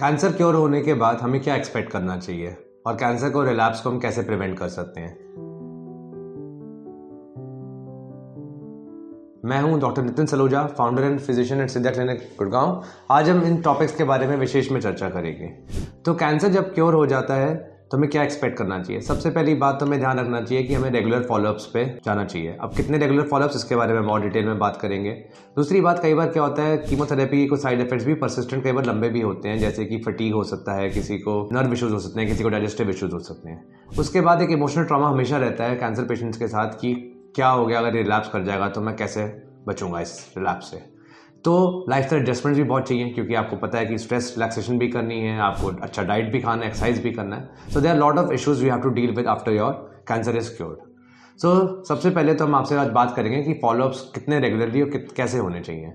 Cancer cure होने के बाद हमें क्या एक्सपेक्ट करना चाहिए और कैंसर को रिलैप्स को हम कैसे प्रिवेंट कर सकते हैं। मैं हूं doctor Nitin Saluja, founder and physician at Siddha clinic Gurgaon. आज हम इन टॉपिक्स के बारे में विशेष में चर्चा करेंगे। तो कैंसर जब क्योर हो जाता है तो हमें क्या एक्सपेक्ट करना चाहिए। सबसे पहली बात तो हमें ध्यान रखना चाहिए कि हमें रेगुलर फॉलोअप्स पे जाना चाहिए। अब कितने रेगुलर फॉलोअप्स, इसके बारे में और डिटेल में बात करेंगे। दूसरी बात, कई बार क्या होता है, कीमोथेरेपी के कुछ साइड इफेक्ट्स भी पर्सिस्टेंट कई बार लंबे भी होते हैं, जैसे कि फटीग हो सकता है, किसी को नर्व इश्यूज हो सकते हैं, किसी को डाइजेस्टिव इश्यूज हो सकते हैं। उसके बाद एक इमोशनल ट्रॉमा हमेशा रहता है कैंसर पेशेंट्स के साथ कि क्या हो गया, अगर रिलैप्स कर जाएगा तो मैं कैसे बचूंगा इस रिलैप्स से। तो लाइफस्टाइल एडजस्टमेंट भी बहुत चाहिए, क्योंकि आपको पता है कि स्ट्रेस रिलैक्सेशन भी करनी है, आपको अच्छा डाइट भी खाना है, एक्सरसाइज भी करना है। So there are lot of issues we have to deal with after your cancer is cured. So सबसे पहले तो हम आपसे आज बात करेंगे कि फॉलोअप्स कितने रेगुलरली और कैसे होने चाहिए।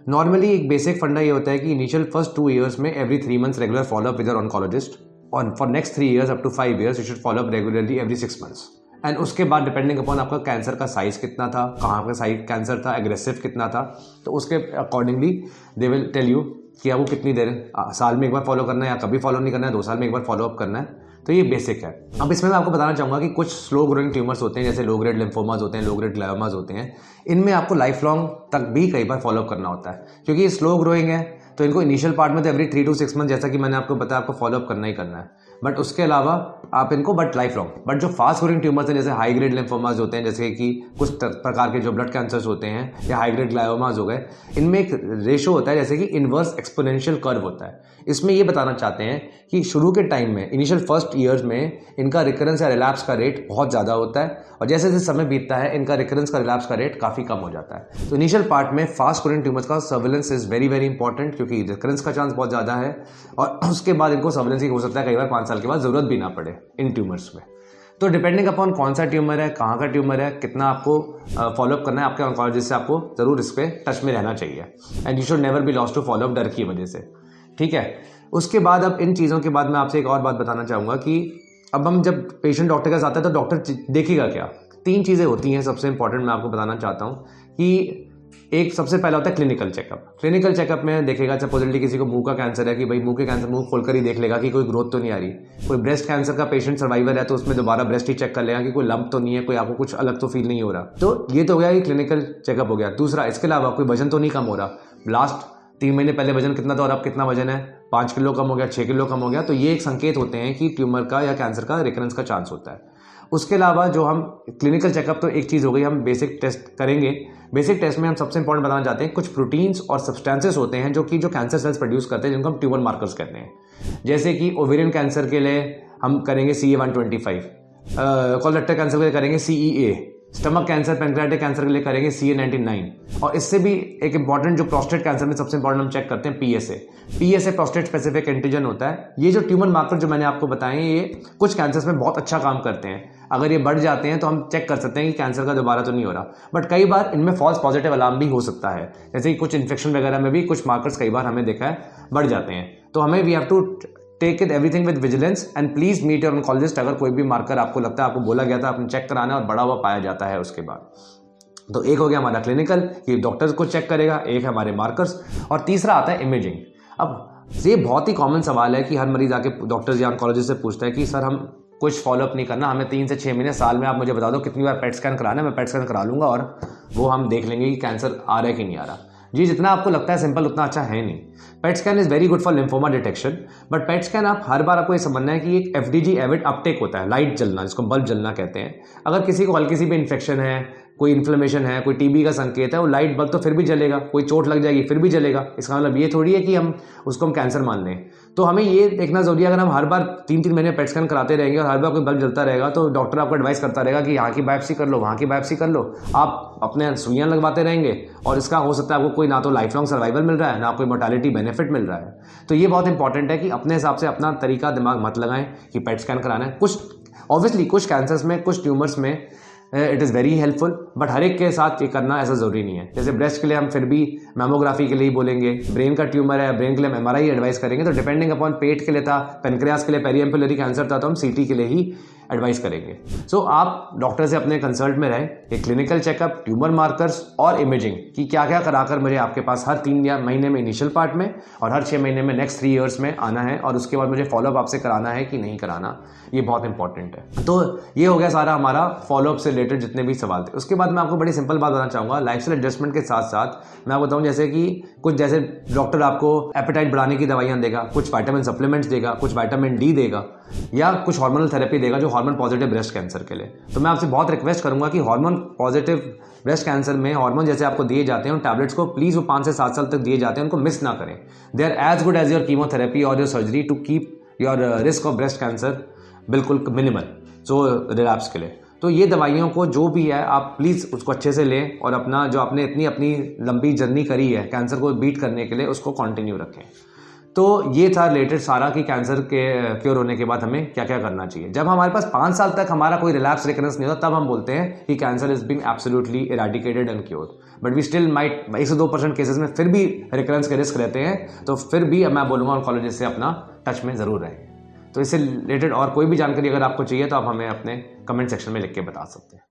नॉर्मली एक बेसिक फंडा ये होता है कि इनिशियल फर्स्ट 2 years में every 3 months regular follow up with your oncologist, और for next 3 years up to 5 years you should follow up regularly every 6 months। And उसके बाद डिपेंडिंग अपॉन आपका कैंसर का साइज कितना था, कहाँ का साइज कैंसर था, एग्रेसिव कितना था, तो उसके accordingly they will tell you कि आपको कितनी देर साल में एक बार फॉलो करना है या कभी फॉलो नहीं करना है, 2 साल में एक बार फॉलोअप करना है। तो ये बेसिक है। अब इसमें मैं आपको बताना चाहूँगा कि कुछ स्लो ग्रोइंग ट्यूमर्स होते हैं, जैसे लो ग्रेड लिम्फोमास होते हैं, लो ग्रेड ग्लायोमास होते हैं। इनमें आपको लाइफ लॉन्ग तक भी कई बार फॉलोअप करना होता है, क्योंकि ये स्लो ग्रोइंग है। तो इनको इनिशियल पार्ट में तो एवरी 3 to 6 months, जैसा कि मैंने आपको बताया, आपको फॉलोअप करना ही करना है। बट उसके अलावा आप इनको लाइफ लॉन्ग। बट जो फास्ट ग्रोइंग ट्यूमर्स हैं, जैसे हाई ग्रेड लिम्फोमास होते हैं, जैसे कि कुछ प्रकार के जो ब्लड कैंसर्स होते हैं, या हाई ग्रेड ग्लायोमास हो गए, इनमें एक रेशो होता है जैसे कि इनवर्स एक्सपोनेंशियल कर्व होता है। इसमें ये बताना चाहते हैं कि शुरू के टाइम में, इनिशियल फर्स्ट ईयर्स में, इनका रिकरेंस या रिलैप्स का रेट बहुत ज़्यादा होता है, और जैसे जैसे समय बीतता है इनका रिकरेंस का रिलैप्स का रेट काफ़ी कम हो जाता है। तो इनिशियल पार्ट में फास्ट ग्रोइंग ट्यूमर्स का surveillance is very very important, क्योंकि रिकरेंस का चांस बहुत ज़्यादा है, और उसके बाद इनको सर्विलेंस की हो सकता है कई बार 5 साल के बाद ज़रूरत भी ना पड़े इन ट्यूमर्स में। तो डिपेंडिंग अपॉन कौन सा ट्यूमर है, कहाँ का ट्यूमर है, कितना आपको फॉलोअप करना है, आपके ऑन्कोलॉजिस्ट से आपको जरूर इस पे टच में रहना चाहिए। And you should never be lost to follow up, डर की वजह से। ठीक है। उसके बाद अब इन चीज़ों के बाद मैं आपसे एक और बात बताना चाहूँगा कि अब हम जब पेशेंट डॉक्टर के साथ आता है तो डॉक्टर देखेगा क्या। 3 चीज़ें होती हैं सबसे इंपॉर्टेंट, मैं आपको बताना चाहता हूँ कि एक सबसे पहला होता है क्लिनिकल चेकअप। क्लिनिकल चेकअप में देखेगा, सपोजिटली किसी को मुंह का कैंसर है, कि भाई मुंह के कैंसर, मुंह खोलकर ही देख लेगा कि कोई ग्रोथ तो नहीं आ रही। कोई ब्रेस्ट कैंसर का पेशेंट सर्वाइवर है तो उसमें दोबारा ब्रेस्ट ही चेक कर लेगा कि कोई लंप तो नहीं है, कोई आपको कुछ अलग तो फील नहीं हो रहा। तो ये तो हो गया कि क्लिनिकल चेकअप हो गया। दूसरा, इसके अलावा कोई वजन तो नहीं कम हो रहा, लास्ट 3 महीने पहले वजन कितना था और अब कितना वजन है, 5 किलो कम हो गया, 6 किलो कम हो गया। तो ये एक संकेत होते हैं कि ट्यूमर का या कैंसर का रिकरेंस का चांस होता है। उसके अलावा जो हम क्लिनिकल चेकअप तो एक चीज़ हो गई, हम बेसिक टेस्ट करेंगे। बेसिक टेस्ट में हम सबसे इंपॉर्टेंट बताना चाहते हैं, कुछ प्रोटीन्स और सब्सटेंसेस होते हैं जो कैंसर सेल्स प्रोड्यूस करते हैं, जिनको हम ट्यूमर मार्कर्स कहते हैं। जैसे कि ओवेरियन कैंसर के लिए हम करेंगे CA-125, कोलोरेक्टल कैंसर के लिए करेंगे CEA, stomach cancer, pancreatic cancer के लिए करेंगे CA-99, और इससे भी एक इंपॉर्टेंट जो प्रोस्टेट कैंसर में सबसे इंपॉर्टेंट हम चेक करते हैं PSA प्रोस्टेट स्पेसिफिक एंटीजन होता है। ये जो ट्यूमर मार्कर जो मैंने आपको बताए, ये कुछ कैंसर्स में बहुत अच्छा काम करते हैं। अगर ये बढ़ जाते हैं तो हम चेक कर सकते हैं कि कैंसर का दोबारा तो नहीं हो रहा। बट कई बार इनमें फॉल्स पॉजिटिव अलार्म भी हो सकता है, जैसे कि कुछ इन्फेक्शन वगैरह में भी कुछ मार्कर्स कई बार हमें देखा है बढ़ जाते हैं। तो हमें we have to take it everything with vigilance and please meet your oncologist. अगर कोई भी मार्कर आपको लगता है, आपको बोला गया था, आपने चेक कराना है और बड़ा हुआ पाया जाता है उसके बाद। तो एक हो गया हमारा क्लिनिकल, कि डॉक्टर्स को चेक करेगा, एक है हमारे मार्कर्स, और तीसरा आता है इमेजिंग। अब ये बहुत ही कॉमन सवाल है कि हर मरीज आके डॉक्टर्स या ऑन्कोलॉजिस्ट से पूछता है कि सर हम कुछ फॉलोअप नहीं करना, हमें 3 से 6 महीने, साल में आप मुझे बता दो कितनी बार पेट स्कैन कराना है, मैं पेट स्कैन करा लूंगा और वो हम देख लेंगे कि कैंसर आ रहा है कि नहीं आ रहा। जी, जितना आपको लगता है सिंपल, उतना अच्छा है नहीं। PET scan is very good for lymphoma detection, but PET scan आप हर बार आपको ये समझना है कि एक FDG एविड अपटेक होता है, लाइट जलना, जिसको बल्ब जलना कहते हैं। अगर किसी को हल्की सी भी इन्फेक्शन है, कोई इन्फ्लेमेशन है, कोई TB का संकेत है, वो लाइट बल्ब तो फिर भी जलेगा, कोई चोट लग जाएगी फिर भी जलेगा। इसका मतलब ये थोड़ी है कि हम उसको कैंसर मान लें। तो हमें ये देखना जरूरी है, अगर हम हर बार 3-3 महीने पेट स्कैन कराते रहेंगे और हर बार कोई बल्ब जलता रहेगा, तो डॉक्टर आपको एडवाइस करता रहेगा कि यहाँ की बायोप्सी कर लो, वहाँ की बायोप्सी कर लो, आप अपने सुइयां लगवाते रहेंगे, और इसका हो सकता है आपको कोई ना तो लाइफ लॉन्ग सर्वाइवल मिल रहा है, ना कोई मोर्टालिटी बेनिफिट मिल रहा है। तो ये बहुत इंपॉर्टेंट है कि अपने हिसाब से अपना तरीका दिमाग मत लगाएं कि पेट स्कैन कराना है। कुछ ऑब्वियसली कुछ कैंसर्स में, कुछ ट्यूमर्स में it is very helpful, but हर एक के साथ ये करना ऐसा ज़रूरी नहीं है। जैसे ब्रेस्ट के लिए हम फिर भी मैमोग्राफी के लिए ही बोलेंगे, ब्रेन का ट्यूमर है, ब्रेन के लिए MRI एडवाइस करेंगे। तो डिपेंडिंग अपॉन पेट के लिए था, पेनक्रियास के लिए पेरिएम्पुलरी कैंसर था तो हम CT के लिए ही एडवाइस करेंगे। सो आप डॉक्टर से अपने कंसल्ट में रहें, एक क्लिनिकल चेकअप, ट्यूमर मार्कर्स और इमेजिंग कि क्या क्या कराकर मुझे आपके पास हर 3 महीने में इनिशियल पार्ट में और हर 6 महीने में नेक्स्ट 3 ईयर्स में आना है, और उसके बाद मुझे फॉलोअप आपसे कराना है कि नहीं कराना, ये बहुत इंपॉर्टेंट है। तो ये हो गया सारा हमारा फॉलोअप से रिलेटेड जितने भी सवाल थे। उसके बाद मैं आपको बड़ी सिंपल बात बताना चाहूँगा, लाइफस्टाइल एडजस्टमेंट के साथ साथ मैं बताऊँ जैसे कि कुछ जैसे डॉक्टर आपको एपेटाइट बढ़ाने की दवाइयाँ देगा, कुछ विटामिन सप्लीमेंट्स देगा, कुछ विटामिन डी देगा, या कुछ हार्मोनल थेरेपी देगा जो हार्मोन पॉजिटिव ब्रेस्ट कैंसर के लिए। तो मैं आपसे बहुत रिक्वेस्ट करूंगा कि हार्मोन पॉजिटिव ब्रेस्ट कैंसर में हार्मोन जैसे आपको दिए जाते हैं उन टैबलेट्स को प्लीज वो 5 से 7 साल तक दिए जाते हैं, उनको मिस ना करें। They are as good as your chemotherapy और your surgery to keep your risk of breast cancer बिल्कुल मिनिमल, सो रिलैप्स के लिए। तो ये दवाइयों को जो भी है आप प्लीज़ उसको अच्छे से लें और अपना जो आपने इतनी अपनी लंबी जर्नी करी है कैंसर को बीट करने के लिए उसको कंटिन्यू रखें। तो ये था रिलेटेड सारा कि कैंसर के क्योर होने के बाद हमें क्या क्या करना चाहिए। जब हमारे पास 5 साल तक हमारा कोई रिलैप्स रिकरेंस नहीं होता तब हम बोलते हैं कि cancer is been absolutely eradicated and cured, but we still might 1 से 2% केसेस में फिर भी रिकरेंस के रिस्क रहते हैं। तो फिर भी मैं बोलूँगा ऑन्कोलॉजिस्ट से अपना टच में ज़रूर रहें। तो इससे रिलेटेड और कोई भी जानकारी अगर आपको चाहिए तो आप हमें अपने कमेंट सेक्शन में लिख के बता सकते हैं।